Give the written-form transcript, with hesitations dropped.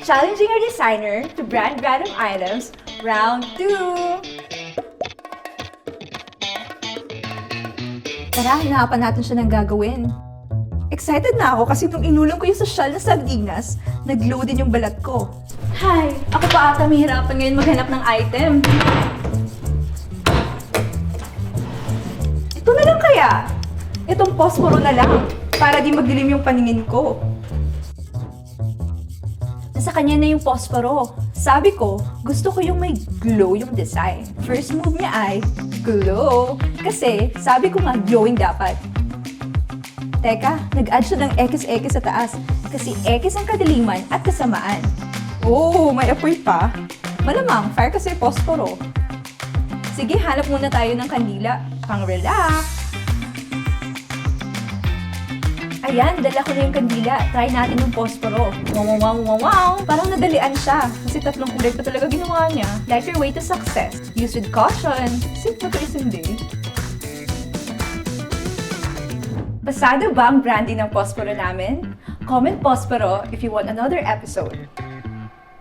Challenging our designer to brand random items, round 2! Tara, hinahapan natin siya ng gagawin. Excited na ako kasi nung inulong ko yung social na sardinas, nag-glow din yung balat ko. Hi! Ako pa ata mahirapan ngayon maghanap ng item. Ito na lang kaya. Itong posporo na lang, para di magdilim yung paningin ko. Nasa kanya na yung posporo. Sabi ko, gusto ko yung may glow yung design. First move niya ay glow. Kasi sabi ko nga glowing dapat. Teka, nag-add siya ng XX sa taas. Kasi X ang kadiliman at kasamaan. Oh, may apoy pa. Malamang, fire kasi posporo. Sige, hanap muna tayo ng kandila. Pang-relax. Ayan, dala ko na yung kandila. Try natin yung posporo. Wow, wow, wow, wow, wow. Parang nadalian siya. Kasi 3 kulay pa talaga ginawa niya. Light your way to success. Use with caution. Safe na to isang day. Pasado ba ang branding ng posporo namin? Comment posporo if you want another episode.